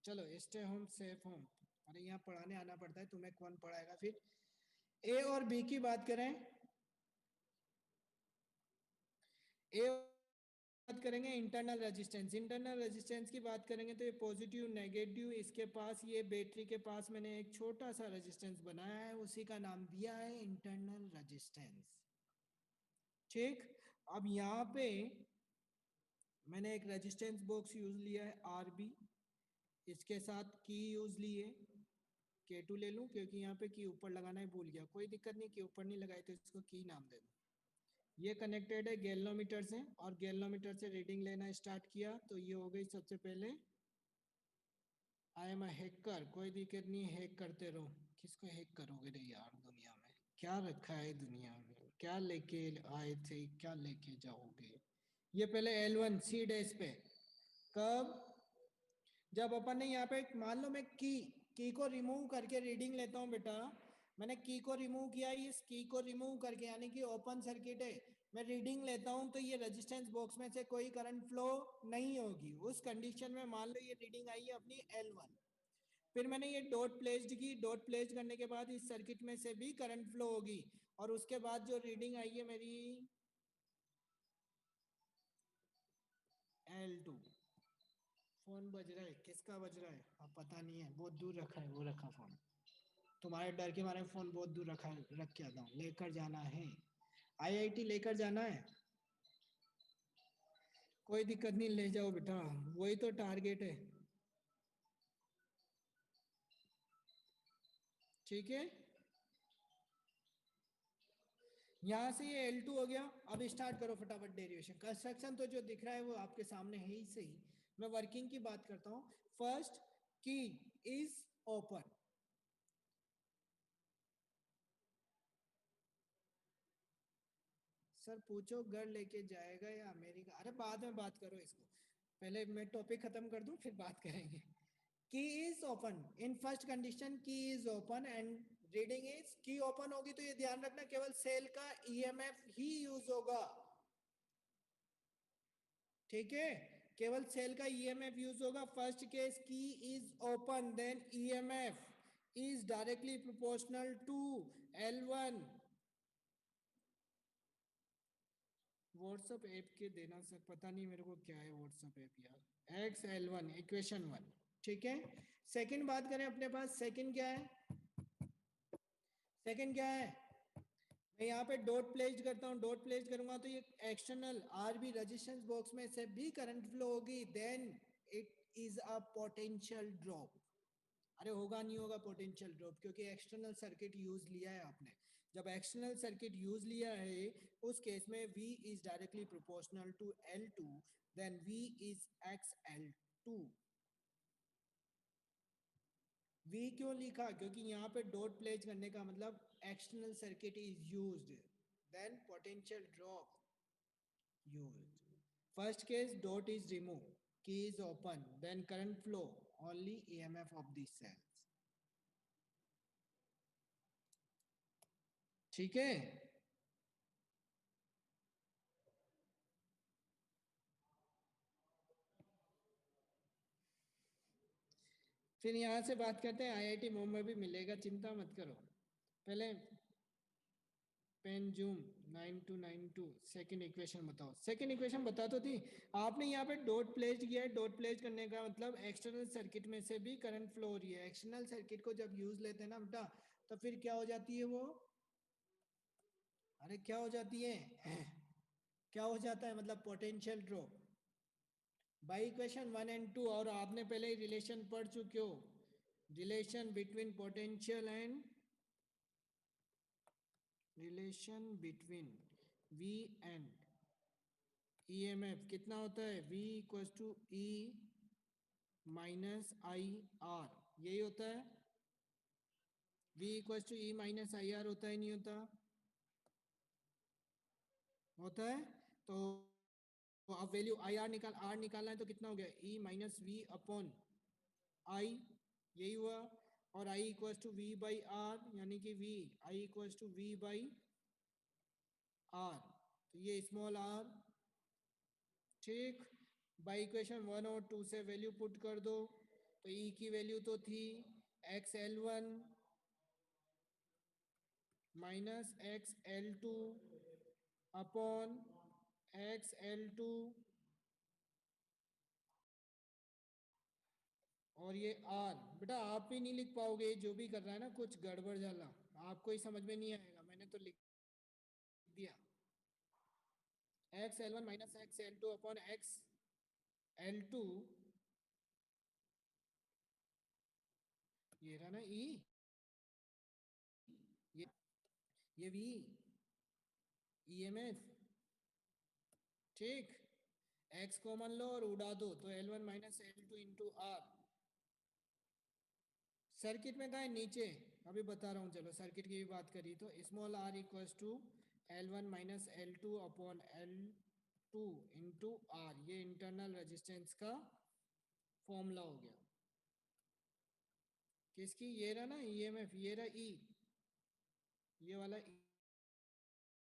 चलो स्टे होम सेफ होम। अरे यहाँ पढ़ाने आना पड़ता है, तुम्हें कौन पढ़ाएगा फिर। ए और बी की बात करें, ए बात करेंगे इंटरनल रेजिस्टेंस, इंटरनल रेजिस्टेंस की बात करेंगे तो ये पॉजिटिव नेगेटिव, इसके पास ये बैटरी के पास मैंने एक छोटा सा रेजिस्टेंस बनाया है, उसी का नाम दिया है इंटरनल रेजिस्टेंस। ठीक, अब यहाँ पे मैंने एक रेजिस्टेंस बॉक्स यूज लिया है आरबी, इसके साथ की यूज ली है, K2 ले लूं क्योंकि यहाँ पे की ऊपर लगाना ही भूल गया, कोई दिक्कत नहीं, की ऊपर नहीं लगाई तो इसको की नाम दे दो। ये कनेक्टेड है गैल्वेनोमीटर से, और गैल्वेनोमीटर से रीडिंग लेना स्टार्ट किया तो ये हो गई सबसे पहले, आई एम अ हैकर, कोई दिक्कत नहीं, हैक करते रहो, किसको हैक करोगे रे यार, दुनिया में क्या रखा है, दुनिया में क्या लेके आए थे, क्या लेके जाओगे। ये पहले L1 सी डैश पे, कब, जब अपन ने यहाँ पे मान लो मैं की की को रिमूव करके रीडिंग लेता हूँ बेटा, मैंने की को रिमूव किया, इस की को रिमूव करके यानी कि ओपन सर्किट है, मैं रीडिंग लेता हूँ तो ये रेजिस्टेंस बॉक्स में से कोई करंट फ्लो नहीं होगी। उस कंडीशन में मान लो ये रीडिंग आई है अपनी L1, फिर मैंने ये डॉट प्लेस्ड की, डॉट प्लेस्ड करने के बाद इस सर्किट में से भी करंट फ्लो होगी, और उसके बाद जो रीडिंग आई है मेरी L2। फोन बज रहा है, किसका बज रहा है अब पता नहीं है, बहुत दूर रखा है, वो रखा फोन, तुम्हारे डर के मारे फोन बहुत दूर रखा है, रख के आता हूँ, लेकर जाना है IIT लेकर जाना है, कोई दिक्कत नहीं, ले जाओ बेटा, वही तो टारगेट है, ठीक है। यहाँ से ये L2 हो गया, अब स्टार्ट करो फटाफट डेरिवेशन। कंस्ट्रक्शन तो जो दिख रहा है वो आपके सामने है ही सही, मैं वर्किंग की बात करता हूँ। फर्स्ट की इज ओपन, सर पूछो घर लेके जाएगा या अमेरिका, अरे बाद में बात करो इसको, पहले मैं टॉपिक खत्म कर दूं फिर बात करेंगे। Key is open, in first condition key is open and reading is, key open होगी तो ये ध्यान रखना केवल सेल का ईएमएफ ही यूज होगा, ठीक है, केवल सेल का ईएमएफ यूज होगा। First case key is open then EMF is directly proportional to L1। WhatsApp app के देना सर, पता नहीं मेरे को क्या है व्हाट्सएप ऐप यार, XL1 इक्वेशन 1, ठीक है। सेकंड बात करें अपने पास, सेकंड क्या है, सेकंड क्या है, मैं यहाँ पे डॉट प्लेस्ड करता हूँ, डॉट प्लेस्ड करूंगा तो ये एक्सटर्नल आरबी रेजिस्टेंस बॉक्स में से भी करंट फ्लो होगी, then it is a potential drop. अरे होगा नहीं होगा पोटेंशियल ड्रॉप, क्योंकि एक्सटर्नल सर्किट यूज लिया है आपने, जब एक्सटर्नल सर्किट यूज लिया है उस केस में V is directly proportional to L2, then V is XL2। V क्यों लिखा, क्योंकि यहाँ पे डॉट प्लेस करने का मतलब external circuit is used, then potential drop used. First case dot is removed, key is open, then current flow, only EMF of these cells, ठीक है। फिर यहाँ से बात करते हैं, IIT मुंबई भी मिलेगा, चिंता मत करो। पहले पेन जूम 9292 सेकंड इक्वेशन बताओ, सेकंड इक्वेशन बता तो थी आपने, यहाँ पे डॉट प्लेस किया है, डॉट प्लेस करने का मतलब एक्सटर्नल सर्किट में से भी करंट फ्लो हो रही है, एक्सटर्नल सर्किट को जब यूज लेते हैं ना बेटा तो फिर क्या हो जाती है वो, अरे क्या हो जाती है क्या हो जाता है मतलब पोटेंशियल ड्रॉप बाई इक्वेशन 1 और 2, और आपने पहले ही रिलेशन पढ़ चुके हो, relation between potential and relation between V and EMF कितना होता है, V equal to E minus I R, यही होता है, V equal to E minus I R होता है नहीं होता, होता है। तो अब वैल्यू आई आर निकालना है तो कितना हो गया, E minus V upon I, यही हुआ, और I equal to V by R, यानी कि V I equal to V by R, तो ये स्मॉल आर, ठीक। बाई इक्वेशन 1 और 2 से वैल्यू पुट कर दो, तो E की वैल्यू तो थी XL1 minus XL2 upon XL2, और ये R, बेटा आप भी नहीं लिख पाओगे, जो भी कर रहा है ना कुछ गड़बड़ झाला, आपको ही समझ में नहीं आएगा, मैंने तो लिख दिया, XL1 minus XL2 upon XL2, ये रहा ना E, ये ये V EMF, ठीक, X कॉमन लो और उड़ा दो तो L1 minus L2 into are, circuit में कहा है नीचे, अभी बता रहा हूँ, चलो सर्किट की भी बात करी तो small r equals to L1 minus L2 upon L2 into R, ये इंटरनल रेजिस्टेंस का फॉर्मूला हो गया, किसकी? ये रहा ना ईएमएफ, ये रहा ई, ये वाला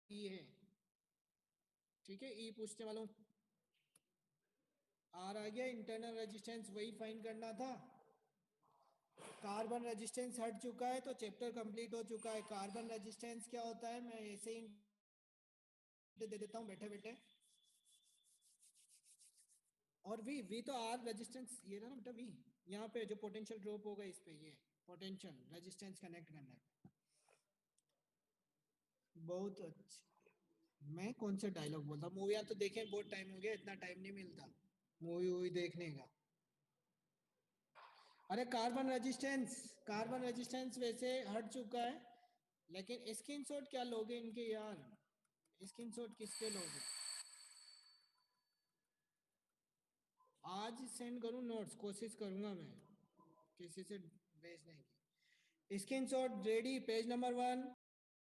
ई है, ठीक है। ई पूछने वालों, आर आ गया, इंटरनल रेजिस्टेंस वही फाइंड करना था। कार्बन रेजिस्टेंस हट चुका है तो चैप्टर कंप्लीट हो चुका है। कार्बन रेजिस्टेंस क्या होता है मैं ऐसे ही दे देता हूं बैठे बैठे। और वी तो आर रेजिस्टेंस ये रहा ना बेटा, वी यहाँ पे जो पोटेंशियल ड्रॉप होगा इस पे, ये पोटेंशियल रेजिस्टेंस कनेक्ट करना है। बहुत अच्छे। मैं कौन से डायलॉग बोलता, मूवियां तो देखे बहुत टाइम हो गया, इतना टाइम नहीं मिलता मूवी वूवी देखने का। अरे कार्बन रेजिस्टेंस वैसे हट चुका है, लेकिन स्क्रीनशॉट क्या लोगे इनके यार, स्क्रीनशॉट किसके लोगे? आज सेंड करूं नोट्स, कोशिश करूंगा मैं किसी से भेजने की। Screenshot ready, page number 1।